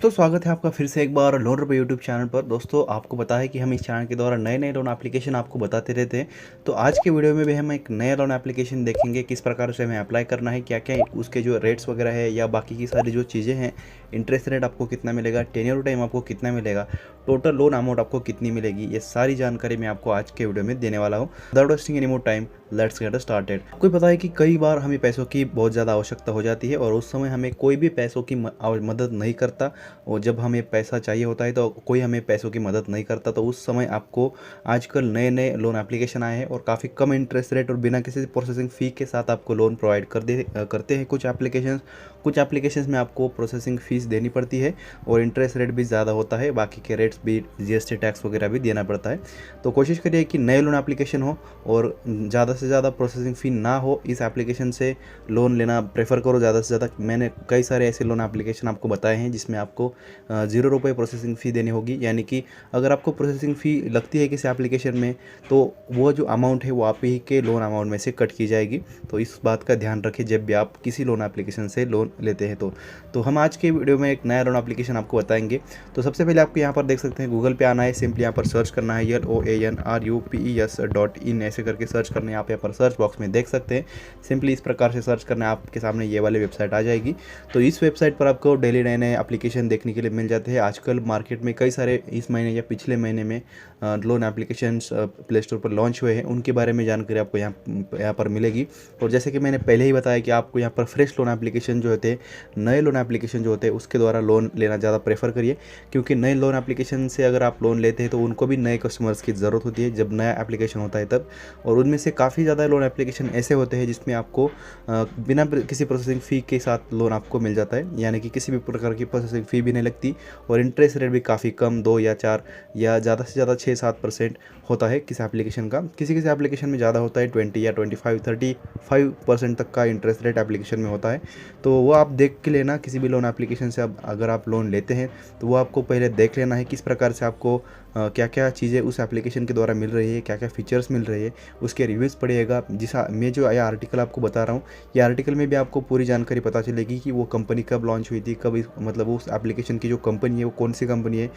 दोस्तों स्वागत है आपका फिर से एक बार लोन रुपए यूट्यूब चैनल पर। दोस्तों आपको पता है कि हम इस चैनल के द्वारा नए नए लोन एप्लीकेशन आपको बताते रहते हैं। तो आज के वीडियो में भी हम एक नया लोन एप्लीकेशन देखेंगे, किस प्रकार से हमें अप्लाई करना है, क्या क्या उसके जो रेट्स वगैरह है या बाकी की सारी जो चीज़ें हैं, इंटरेस्ट रेट आपको कितना मिलेगा, टेन्योर टाइम आपको कितना मिलेगा, टोटल लोन अमाउंट आपको कितनी मिलेगी, ये सारी जानकारी मैं आपको आज के वीडियो में देने वाला हूँ। Without wasting any more time let's get started. आपको पता है कि कई बार हमें पैसों की बहुत ज़्यादा आवश्यकता हो जाती है और उस समय हमें कोई भी पैसों की मदद नहीं करता, और जब हमें पैसा चाहिए होता है तो कोई हमें पैसों की मदद नहीं करता। तो उस समय आपको आजकल नए नए लोन एप्लीकेशन आए हैं और काफ़ी कम इंटरेस्ट रेट और बिना किसी प्रोसेसिंग फ़ी के साथ आपको लोन प्रोवाइड करते हैं कुछ एप्लीकेशंस में आपको प्रोसेसिंग फ़ीस देनी पड़ती है और इंटरेस्ट रेट भी ज़्यादा होता है, बाकी के रेट्स भी जीएसटी टैक्स वगैरह भी देना पड़ता है। तो कोशिश करिए कि नए लोन एप्लीकेशन हो और ज़्यादा से ज़्यादा प्रोसेसिंग फ़ी ना हो, इस एप्लीकेशन से लोन लेना प्रेफर करो ज़्यादा से ज़्यादा। मैंने कई सारे ऐसे लोन एप्लीकेशन आपको बताए हैं जिसमें आपको 0 रुपये प्रोसेसिंग फ़ी देनी होगी, यानी कि अगर आपको प्रोसेसिंग फ़ी लगती है किसी एप्लीकेशन में तो वो जो अमाउंट है वो आप ही के लोन अमाउंट में से कट की जाएगी। तो इस बात का ध्यान रखें जब भी आप किसी लोन एप्लीकेशन से लोन लेते हैं। तो हम आज के वीडियो में एक नया लोन एप्लीकेशन आपको बताएंगे। तो सबसे पहले आपको यहाँ पर देख सकते हैं, गूगल पे आना है, सिंपली यहाँ पर सर्च करना है LOANRUPES.in ऐसे करके सर्च करना है। आप यहाँ पर सर्च बॉक्स में देख सकते हैं, सिंपली इस प्रकार से सर्च करना है, आपके सामने ये वाली वेबसाइट आ जाएगी। तो इस वेबसाइट पर आपको डेली नए नए एप्लीकेशन देखने के लिए मिल जाते हैं। आजकल मार्केट में कई सारे इस महीने या पिछले महीने में लोन एप्लीकेशंस प्ले स्टोर पर लॉन्च हुए हैं, उनके बारे में जानकारी आपको यहाँ पर मिलेगी। और जैसे कि मैंने पहले ही बताया कि आपको यहाँ पर फ्रेश लोन एप्लीकेशन जो होते हैं, नए लोन एप्लीकेशन जो होते हैं, उसके द्वारा लोन लेना ज़्यादा प्रेफर करिए, क्योंकि नए लोन एप्लीकेशन से अगर आप लोन लेते हैं तो उनको भी नए कस्टमर्स की ज़रूरत होती है जब नया एप्लीकेशन होता है तब। और उनमें से काफ़ी ज़्यादा लोन एप्लीकेशन ऐसे होते हैं जिसमें आपको बिना किसी प्रोसेसिंग फ़ी के साथ लोन आपको मिल जाता है, यानी कि किसी भी प्रकार की प्रोसेसिंग फ़ी भी नहीं लगती और इंटरेस्ट रेट भी काफ़ी कम 2 या 4 या ज़्यादा से ज़्यादा 6-7% होता है किसी एप्लीकेशन का। किसी किसी एप्लीकेशन में ज़्यादा होता है, 20 या 25-35% तक का इंटरेस्ट रेट एप्लीकेशन में होता है। तो वो आप देख के लेना किसी भी लोन एप्लीकेशन से। अब अगर आप लोन लेते हैं तो वो आपको पहले देख लेना है किस प्रकार से आपको क्या क्या चीज़ें उस एप्लीकेशन के द्वारा मिल रही है, क्या क्या फीचर्स मिल रही है, उसके रिव्यूज़ पढ़िएगा। मैं जो यह आर्टिकल आपको बता रहा हूँ, ये आर्टिकल में भी आपको पूरी जानकारी पता चलेगी कि वो कंपनी कब लॉन्च हुई थी, कब मतलब उस एप्लीकेशन की जो कंपनी है वो कौन सी कंपनी है,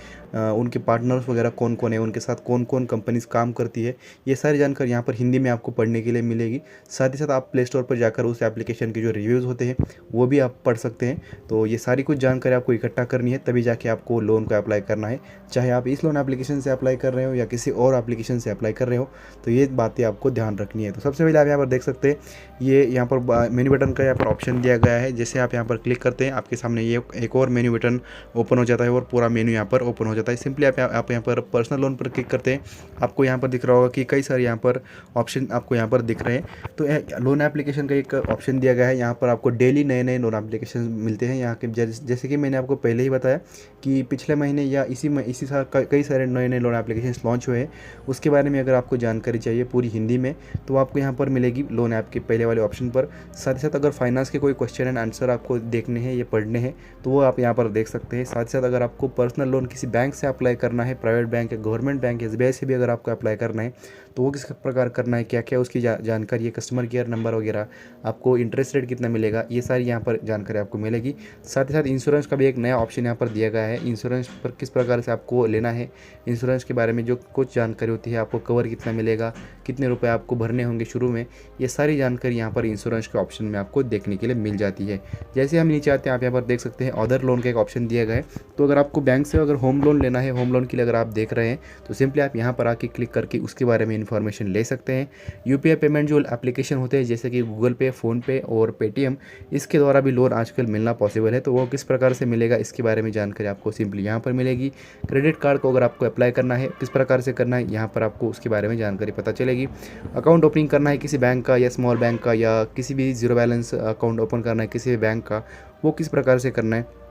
उनके पार्टनर्स वगैरह कौन कौन है, उनके साथ कौन कौन कंपनीज काम करती है, ये सारी जानकारी यहाँ पर हिंदी में आपको पढ़ने के लिए मिलेगी। साथ ही साथ आप प्ले स्टोर पर जाकर उस एप्लीकेशन के जो रिव्यूज़ होते हैं वो भी आप पढ़ सकते हैं। तो ये सारी कुछ जानकारी आपको इकट्ठा करनी है, तभी जाके आपको लोन को अप्लाई करना है, चाहे आप इस लोन एप्लीकेशन से अप्लाई कर रहे हो या किसी और एप्लीकेशन से अप्लाई कर रहे हो। तो ये बातें आपको ध्यान रखनी है। तो सबसे पहले आप यहाँ पर देख सकते हैं, ये यहाँ पर मेन्यू बटन का यहाँ पर ऑप्शन दिया गया है। जैसे आप यहाँ पर क्लिक करते हैं, आपके सामने ये एक और मेन्यू बटन ओपन हो जाता है और पूरा मेन्यू यहाँ पर ओपन हो जाता है। सिंपली आप यहाँ पर पर्सनल लोन पर क्लिक करते हैं, आपको यहाँ पर दिख रहा होगा कि कई सारे यहाँ पर ऑप्शन आपको यहाँ पर दिख रहे हैं। तो लोन एप्लीकेशन का एक ऑप्शन दिया गया है, यहाँ पर आपको डेली नए नए लोन एप्लीकेशन मिलते हैं। यहाँ के जैसे कि मैंने आपको पहले ही बताया कि पिछले महीने या इसी साल कई सारे नए नए लोन एप्लीकेशन लॉन्च हुए हैं। उसके बारे में अगर आपको जानकारी चाहिए पूरी हिंदी में तो आपको यहाँ पर मिलेगी लोन ऐप के पहले वाले ऑप्शन पर। साथ ही साथ अगर फाइनेंस के कोई क्वेश्चन एंड आंसर आपको देखने हैं या पढ़ने हैं तो वो आप यहाँ पर देख सकते हैं। साथ ही साथ अगर आपको पर्सनल लोन किसी बैंक से अप्लाई करना है, प्राइवेट बैंक या गवर्नमेंट बैंक SBI से भी अगर आपको अप्लाई करना है तो वो किस प्रकार करना है, क्या क्या उसकी जानकारी है, कस्टमर केयर नंबर वगैरह, आपको इंटरेस्ट रेट कितना मिलेगा, ये सारी यहाँ पर जानकारी आपको मिलेगी। साथ ही साथ इंश्योरेंस का भी एक नया ऑप्शन यहाँ पर दिया गया है। इंश्योरेंस पर किस प्रकार से आपको लेना है, इंश्योरेंस के बारे में जो कुछ जानकारी होती है, आपको कवर कितना मिलेगा, कितने रुपए आपको भरने होंगे शुरू में, ये सारी जानकारी यहाँ पर इंश्योरेंस के ऑप्शन में आपको देखने के लिए मिल जाती है। जैसे हम नीचे आते हैं, आप यहाँ पर देख सकते हैं अदर लोन का एक ऑप्शन दिया गया है। तो अगर आपको बैंक से अगर होम लोन लेना है, होम लोन के लिए अगर आप देख रहे हैं तो सिंपली आप यहाँ पर आके क्लिक करके उसके बारे में इन्फॉर्मेशन ले सकते हैं। UPI पेमेंट जो एप्लीकेशन होते हैं जैसे कि गूगल पे, फ़ोनपे और पेटीएम, इसके द्वारा भी लोन आजकल मिलना पॉसिबल है। तो वो किस प्रकार से मिलेगा इसके बारे में जानकारी आपको सिंपली यहाँ पर मिलेगी। क्रेडिट कार्ड को अगर आपको अप्लाई करना है, किस प्रकार से करना है, यहाँ पर आपको उसके बारे में जानकारी पता चलेगी। अकाउंट ओपनिंग करना है किसी बैंक का या स्मॉल बैंक का, या किसी भी ज़ीरो बैलेंस अकाउंट ओपन करना है किसी भी बैंक का, वो किस प्रकार से करना है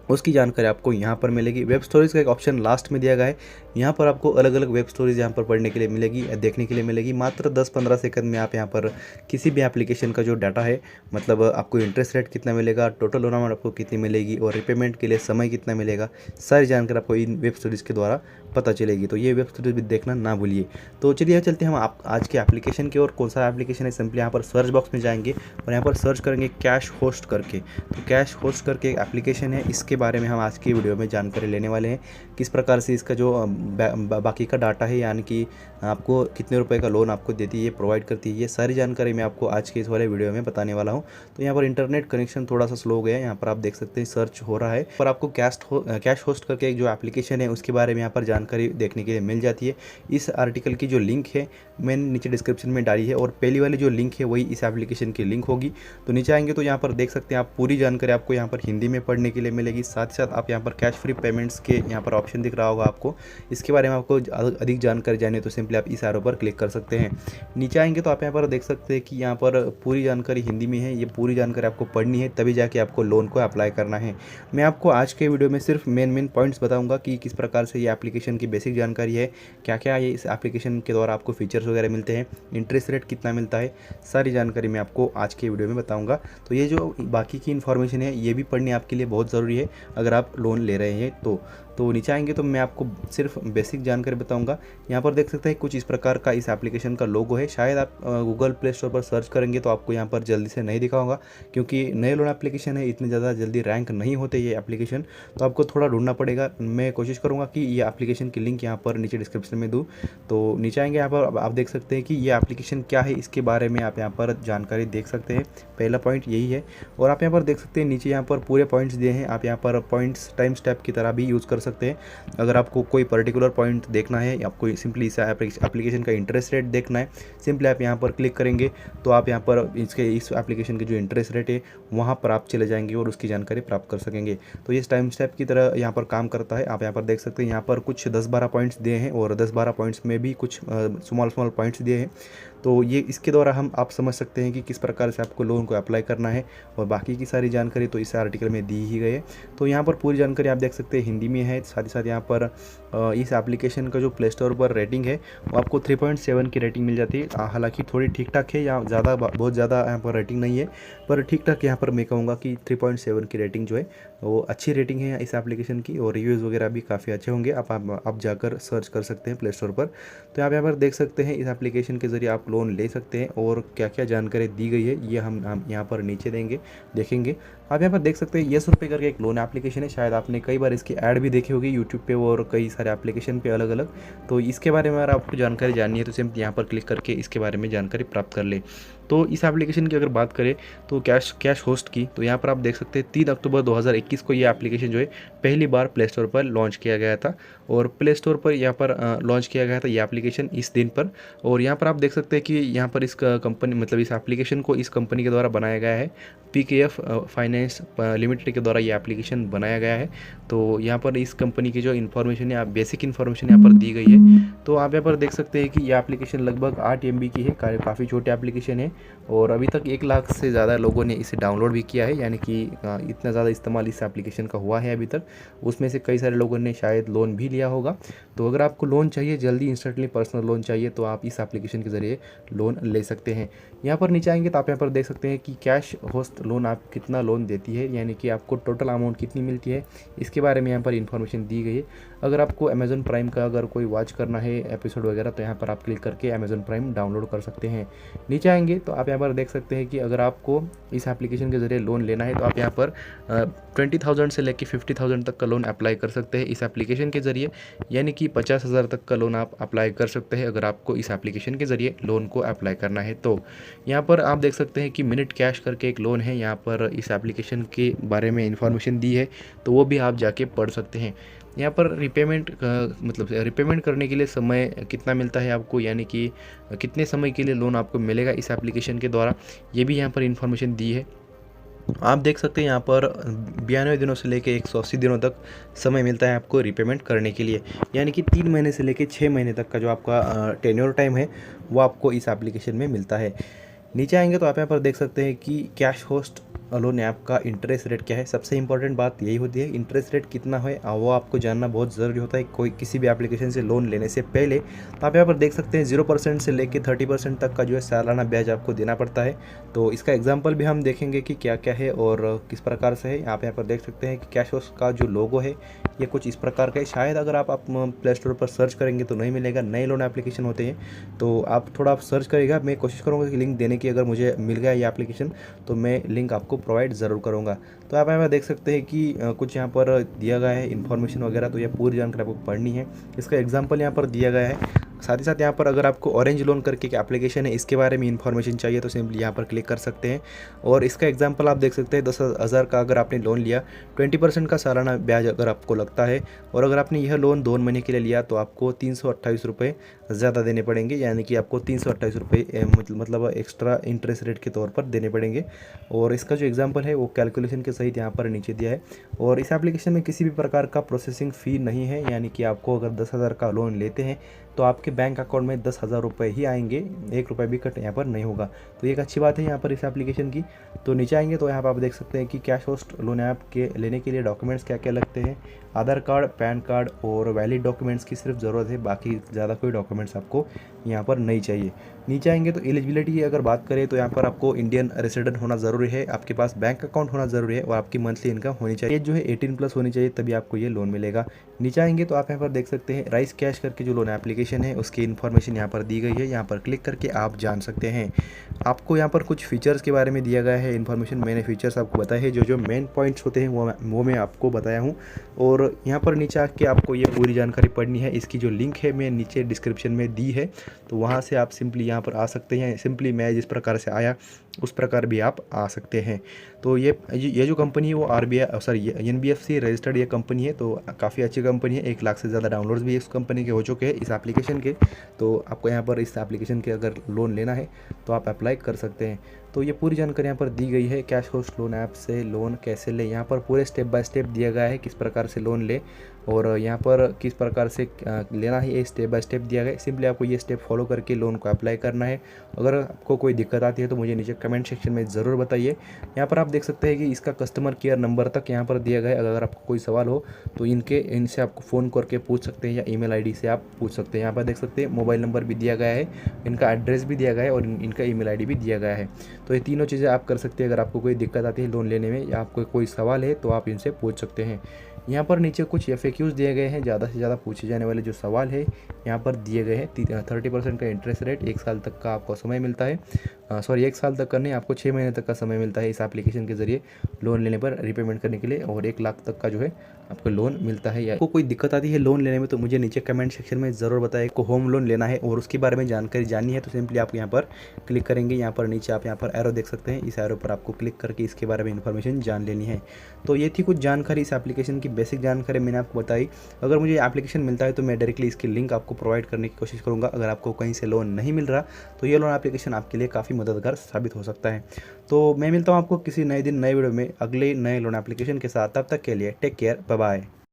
उसकी जानकारी आपको यहाँ पर मिलेगी। वेब स्टोरीज़ का एक ऑप्शन लास्ट में दिया गया है, यहाँ पर आपको अलग अलग वेब स्टोरीज़ यहाँ पर पढ़ने के लिए मिलेगी, देखने के लिए मिलेगी। मात्र 10-15 सेकंड में आप यहाँ पर किसी भी एप्लीकेशन का जो डाटा है, मतलब आपको इंटरेस्ट रेट कितना मिलेगा, टोटल लोन अमाउंट आपको कितनी मिलेगी और रिपेमेंट के लिए समय कितना मिलेगा, सारी जानकारी आपको इन वेब स्टोरीज़ के द्वारा पता चलेगी। तो ये वेब स्टोरीज भी देखना ना भूलिए। तो चलिए चलते हैं हम आज के एप्लीकेशन की ओर। कौन सा एप्लीकेशन है, सिंपली यहाँ पर सर्च बॉक्स में जाएंगे और यहाँ पर सर्च करेंगे कैश होस्ट करके। तो कैश होस्ट करके एक एप्लीकेशन है, इसके इसके बारे में हम आज की वीडियो में जानकारी लेने वाले हैं। किस प्रकार से इसका जो बाकी का डाटा है, यानी कि आपको कितने रुपए का लोन आपको देती है, ये प्रोवाइड करती है, ये सारी जानकारी मैं आपको आज के इस वाले वीडियो में बताने वाला हूँ। तो यहाँ पर इंटरनेट कनेक्शन थोड़ा सा स्लो हो गया है, यहाँ पर आप देख सकते हैं सर्च हो रहा है। पर आपको कैश होस्ट करके एक जो एप्लीकेशन है उसके बारे में यहाँ पर जानकारी देखने के लिए मिल जाती है। इस आर्टिकल की जो लिंक है मैंने नीचे डिस्क्रिप्शन में डाली है, और पहली वाली जो लिंक है वही इस एप्लीकेशन की लिंक होगी। तो नीचे आएंगे तो यहाँ पर देख सकते हैं आप पूरी जानकारी आपको यहाँ पर हिंदी में पढ़ने के लिए मिलेगी। साथ ही साथ आप यहाँ पर कैश फ्री पेमेंट्स के यहाँ पर ऑप्शन दिख रहा होगा आपको, इसके बारे में आपको अधिक जानकारी जाने तो सिंपली आप इस एरो पर क्लिक कर सकते हैं। नीचे आएंगे तो आप यहाँ पर देख सकते हैं कि यहाँ पर पूरी जानकारी हिंदी में है। ये पूरी जानकारी आपको पढ़नी है, तभी जाके आपको लोन को अप्लाई करना है। मैं आपको आज के वीडियो में सिर्फ मेन पॉइंट्स बताऊंगा कि किस प्रकार से ये एप्लीकेशन की बेसिक जानकारी है, क्या क्या ये इस एप्लीकेशन के द्वारा आपको फीचर्स वगैरह मिलते हैं, इंटरेस्ट रेट कितना मिलता है, सारी जानकारी मैं आपको आज के वीडियो में बताऊंगा। तो ये जो बाकी की इन्फॉर्मेशन है ये भी पढ़नी आपके लिए बहुत ज़रूरी है अगर आप लोन ले रहे हैं तो नीचे आएंगे तो मैं आपको सिर्फ बेसिक जानकारी बताऊंगा। यहाँ पर देख सकते हैं कुछ इस प्रकार का इस एप्लीकेशन का लोगो है। शायद आप गूगल प्ले स्टोर पर सर्च करेंगे तो आपको यहाँ पर जल्दी से नहीं दिखा होगा, क्योंकि नए लोन एप्लीकेशन है, इतनी ज़्यादा जल्दी रैंक नहीं होते ये एप्लीकेशन, तो आपको थोड़ा ढूंढना पड़ेगा। मैं कोशिश करूँगा कि ये एप्लीकेशन की लिंक यहाँ पर नीचे डिस्क्रिप्शन में दूँ। तो नीचे आएंगे यहाँ पर आप देख सकते हैं कि ये एप्लीकेशन क्या है, इसके बारे में आप यहाँ पर जानकारी देख सकते हैं। पहला पॉइंट यही है, और आप यहाँ पर देख सकते हैं नीचे यहाँ पर पूरे पॉइंट्स दिए हैं। आप यहाँ पर पॉइंट्स टाइम स्टेप की तरह भी यूज़ कर सकते हैं। अगर आपको कोई पर्टिकुलर पॉइंट देखना है, आपको सिंपली इस एप्लीकेशन का इंटरेस्ट रेट देखना है, सिंपली आप यहाँ पर क्लिक करेंगे तो आप यहाँ पर इस एप्लीकेशन के जो इंटरेस्ट रेट है वहाँ पर आप चले जाएंगे और उसकी जानकारी प्राप्त कर सकेंगे। तो ये टाइम स्टेप की तरह यहाँ पर काम करता है। आप यहाँ पर देख सकते हैं यहाँ पर कुछ 10-12 पॉइंट्स दिए हैं, और 10-12 पॉइंट्स में भी कुछ स्मॉल पॉइंट्स दिए हैं। तो ये इसके द्वारा आप समझ सकते हैं कि किस प्रकार से आपको लोन को अप्लाई करना है, और बाकी की सारी जानकारी तो इस आर्टिकल में दी ही गई है। तो यहाँ पर पूरी जानकारी आप देख सकते हैं हिंदी में है। साथ ही साथ यहाँ पर इस एप्लीकेशन का जो प्ले स्टोर पर रेटिंग है वो आपको 3.7 की रेटिंग मिल जाती है। हालांकि थोड़ी ठीक ठाक है, या बहुत ज़्यादा यहाँ पर रेटिंग नहीं है, पर ठीक ठाक यहाँ पर मैं कहूँगा कि 3.7 की रेटिंग जो है वो अच्छी रेटिंग है इस एप्लीकेशन की, और रिव्यूज़ वगैरह भी काफ़ी अच्छे होंगे। आप जाकर सर्च कर सकते हैं प्ले स्टोर पर। तो आप यहाँ पर देख सकते हैं इस एप्लीकेशन के ज़रिए आप लोन ले सकते हैं, और क्या क्या जानकारी दी गई है ये हम यहाँ पर नीचे देखेंगे। आप यहाँ पर देख सकते हैं येस रुपए करके एक लोन एप्लीकेशन है। शायद आपने कई बार इसकी ऐड भी देखी होगी यूट्यूब पे और कई सारे एप्लीकेशन पे अलग अलग। तो इसके बारे में अगर आपको जानकारी जाननी है तो सिर्फ यहाँ पर क्लिक करके इसके बारे में जानकारी प्राप्त कर ले। तो इस एप्लीकेशन की अगर बात करें तो कैश होस्ट की, तो यहाँ पर आप देख सकते हैं 3 अक्टूबर 2021 को ये एप्लीकेशन जो है पहली बार प्ले स्टोर पर लॉन्च किया गया था, और प्ले स्टोर पर यहाँ पर लॉन्च किया गया था ये एप्लीकेशन इस दिन पर। और यहाँ पर आप देख सकते हैं कि यहाँ पर इस कंपनी मतलब इस एप्लीकेशन को इस कंपनी के द्वारा बनाया गया है, PKF फाइनेंस लिमिटेड के द्वारा ये एप्लीकेशन बनाया गया है। तो यहाँ पर इस कंपनी की जो इन्फॉर्मेशन है, बेसिक इन्फॉर्मेशन यहाँ पर दी गई है। तो आप यहाँ पर देख सकते हैं कि ये एप्लीकेशन लगभग 8 MB की है, काफ़ी छोटी एप्लीकेशन है, और अभी तक 1 लाख से ज़्यादा लोगों ने इसे डाउनलोड भी किया है, यानी कि इतना ज़्यादा इस्तेमाल इस एप्लीकेशन का हुआ है अभी तक। उसमें से कई सारे लोगों ने शायद लोन भी लिया होगा। तो अगर आपको लोन चाहिए जल्दी, इंस्टेंटली पर्सनल लोन चाहिए, तो आप इस एप्लीकेशन के ज़रिए लोन ले सकते हैं। यहाँ पर नीचे आएंगे तो आप यहाँ पर देख सकते हैं कि कैश होस्ट लोन आप कितना लोन देती है, यानी कि आपको टोटल अमाउंट कितनी मिलती है, इसके बारे में यहाँ पर इन्फॉर्मेशन दी गई है। अगर आपको अमेज़न प्राइम का अगर कोई वॉच करना है एपिसोड वगैरह, तो यहाँ पर आप क्लिक करके अमेज़न प्राइम डाउनलोड कर सकते हैं। नीचे आएंगे तो आप यहाँ पर देख सकते हैं कि अगर आपको इस एप्लीकेशन के ज़रिए लोन लेना है तो आप यहाँ पर 20,000 से लेकर 50,000 तक का लोन अप्लाई कर सकते हैं इस एप्लीकेशन के ज़रिए, यानी कि 50,000 तक का लोन आप अप्लाई कर सकते हैं अगर आपको इस एप्लीकेशन के ज़रिए लोन को अप्लाई करना है। तो यहाँ पर आप देख सकते हैं कि मिनट कैश करके एक लोन है, यहाँ पर इस एप्लीकेशन के बारे में इंफॉर्मेशन दी है, तो वो भी आप जाके पढ़ सकते हैं। यहाँ पर रिपेमेंट करने के लिए समय कितना मिलता है आपको, यानी कि कितने समय के लिए लोन आपको मिलेगा इस एप्लीकेशन के द्वारा, ये भी यहाँ पर इन्फॉर्मेशन दी है। आप देख सकते हैं यहाँ पर 92 दिनों से लेकर 180 दिनों तक समय मिलता है आपको रिपेमेंट करने के लिए, यानी कि 3 महीने से लेकर 6 महीने तक का जो आपका टेन्योर टाइम है वो आपको इस एप्लीकेशन में मिलता है। नीचे आएंगे तो आप यहाँ पर देख सकते हैं कि कैश होस्ट लोन ऐप का इंटरेस्ट रेट क्या है। सबसे इंपॉर्टेंट बात यही होती है, इंटरेस्ट रेट कितना है वो आपको जानना बहुत ज़रूरी होता है कोई किसी भी एप्लीकेशन से लोन लेने से पहले। तो आप यहाँ पर देख सकते हैं 0% से लेकर 30% तक का जो है सालाना ब्याज आपको देना पड़ता है। तो इसका एग्जाम्पल भी हम देखेंगे कि क्या क्या है और किस प्रकार से है। आप यहाँ पर देख सकते हैं कि कैश होस्ट का जो लोगो है ये कुछ इस प्रकार का है। शायद अगर आप प्ले स्टोर पर सर्च करेंगे तो नहीं मिलेगा, नए लोन एप्लीकेशन होते हैं, तो आप थोड़ा आप सर्च करिएगा। मैं कोशिश करूँगा कि लिंक देने की, अगर मुझे मिल गया ये एप्लीकेशन तो मैं लिंक आपको प्रोवाइड ज़रूर करूँगा। तो आप यहाँ पर देख सकते हैं कि कुछ यहाँ पर दिया गया है इन्फॉर्मेशन वगैरह, तो ये पूरी जानकारी आपको पढ़नी है। इसका एग्जाम्पल यहाँ पर दिया गया है। साथ ही साथ यहाँ पर अगर आपको ऑरेंज लोन करके एक एप्लीकेशन है, इसके बारे में इन्फॉर्मेशन चाहिए तो सिंपली यहाँ पर क्लिक कर सकते हैं। और इसका एग्जांपल आप देख सकते हैं, 10,000 का अगर आपने लोन लिया, 20% का सालाना ब्याज अगर आपको लगता है, और अगर आपने यह लोन 2 महीने के लिए लिया तो आपको 328 रुपये ज़्यादा देने पड़ेंगे, यानी कि आपको 328 रुपये मतलब एक्स्ट्रा इंटरेस्ट रेट के तौर पर देने पड़ेंगे। और इसका जो एग्जाम्पल है वो कैलकुलेशन के सहित यहाँ पर नीचे दिया है। और इस एप्लीकेशन में किसी भी प्रकार का प्रोसेसिंग फ़ी नहीं है, यानी कि आपको अगर 10,000 का लोन लेते हैं तो आपके बैंक अकाउंट में 10,000 रुपये ही आएंगे, 1 रुपये भी कट यहाँ पर नहीं होगा। तो ये एक अच्छी बात है यहाँ पर इस एप्लीकेशन की। तो नीचे आएंगे तो यहाँ पर आप देख सकते हैं कि कैश होस्ट लोन ऐप के लेने के लिए डॉक्यूमेंट्स क्या क्या लगते हैं। आधार कार्ड, पैन कार्ड और वैलिड डॉक्यूमेंट्स की सिर्फ ज़रूरत है, बाकी ज़्यादा कोई डॉक्यूमेंट्स आपको यहाँ पर नहीं चाहिए। नीचे आएंगे तो एलिजिबिलिटी की अगर बात करें तो यहाँ पर आपको इंडियन रेसिडेंट होना ज़रूरी है, आपके पास बैंक अकाउंट होना ज़रूरी है, और आपकी मंथली इनकम होनी चाहिए जो है 18+ होनी चाहिए, तभी आपको ये लोन मिलेगा। नीचे आएंगे तो आप यहाँ पर देख सकते हैं राइस कैश करके जो लोन एप्लीकेशन है उसकी इन्फॉर्मेशन यहाँ पर दी गई है। यहाँ पर क्लिक करके आप जान सकते हैं। आपको यहाँ पर कुछ फीचर्स के बारे में दिया गया है इन्फॉर्मेशन। मैंने फीचर्स आपको बताए हैं, जो मेन पॉइंट्स होते हैं वो मैं आपको बताया हूँ। और यहाँ पर नीचे आके आपको ये पूरी जानकारी पढ़नी है। इसकी जो लिंक है मैं नीचे डिस्क्रिप्शन में दी है, तो वहाँ से आप सिंपली यहाँ पर आ सकते हैं। सिंपली मैं जिस प्रकार से आया उस प्रकार भी आप आ सकते हैं। तो ये जो कंपनी है वो NBFC रजिस्टर्ड ये कंपनी है, तो काफ़ी अच्छी कंपनी है। 1 लाख से ज़्यादा डाउनलोड्स भी इस कंपनी के हो चुके हैं, इस एप्लीकेशन के। तो आपको यहाँ पर इस एप्लीकेशन के अगर लोन लेना है तो आप अप्लाई कर सकते हैं। तो ये पूरी जानकारी यहाँ पर दी गई है। कैश होस्ट लोन ऐप से लोन कैसे ले, यहाँ पर पूरे स्टेप बाय स्टेप दिया गया है, किस प्रकार से लोन ले और यहाँ पर किस प्रकार से लेना है, ये स्टेप बाय स्टेप दिया गया है। सिंपली आपको ये स्टेप फॉलो करके लोन को अप्लाई करना है। अगर आपको कोई दिक्कत आती है तो मुझे नीचे कमेंट सेक्शन में ज़रूर बताइए। यहाँ पर आप देख सकते हैं कि इसका कस्टमर केयर नंबर तक यहाँ पर दिया गया है। अगर आपको कोई सवाल हो तो इनसे आपको फ़ोन करके पूछ सकते हैं, या ईमेल आईडी से आप पूछ सकते हैं। यहाँ पर देख सकते हैं मोबाइल नंबर भी दिया गया है, इनका एड्रेस भी दिया गया है और इनका ईमेल आईडी भी दिया गया है। तो ये तीनों चीज़ें आप कर सकते हैं। अगर आपको कोई दिक्कत आती है लोन लेने में या आपको कोई सवाल है तो आप इनसे पूछ सकते हैं। यहाँ पर नीचे कुछ FAQs दिए गए हैं, ज़्यादा से ज़्यादा पूछे जाने वाले जो सवाल है यहाँ पर दिए गए हैं। 30% का इंटरेस्ट रेट, 1 साल तक का आपको समय मिलता है। 1 साल तक का नहीं, आपको 6 महीने तक का समय मिलता है इस एप्लीकेशन के ज़रिए लोन लेने पर रिपेमेंट करने के लिए, और 1 लाख तक का जो है आपको लोन मिलता है। या आपको कोई दिक्कत आती है लोन लेने में तो मुझे नीचे कमेंट सेक्शन में ज़रूर बताएं। को होम लोन लेना है और उसके बारे में जानकारी जाननी है तो सिंपली आप यहाँ पर क्लिक करेंगे। यहाँ पर नीचे आप यहाँ पर एरो देख सकते हैं, इस एरो पर आपको क्लिक करके इसके बारे में इन्फॉर्मेशन जान लेनी है। तो ये थी कुछ जानकारी इस एप्लीकेशन की, बेसिक जानकारी मैंने आपको बताई। अगर मुझे एप्लीकेशन मिलता है तो मैं डायरेक्टली इसकी लिंक आपको प्रोवाइड करने की कोशिश करूँगा। अगर आपको कहीं से लोन नहीं मिल रहा तो ये लोन एप्लीकेशन आपके लिए काफ़ी मददगार साबित हो सकता है। तो मैं मिलता हूँ आपको किसी नए दिन नए वीडियो में अगले नए लोन एप्लीकेशन के साथ। तब तक के लिए टेक केयर, बाय बाय।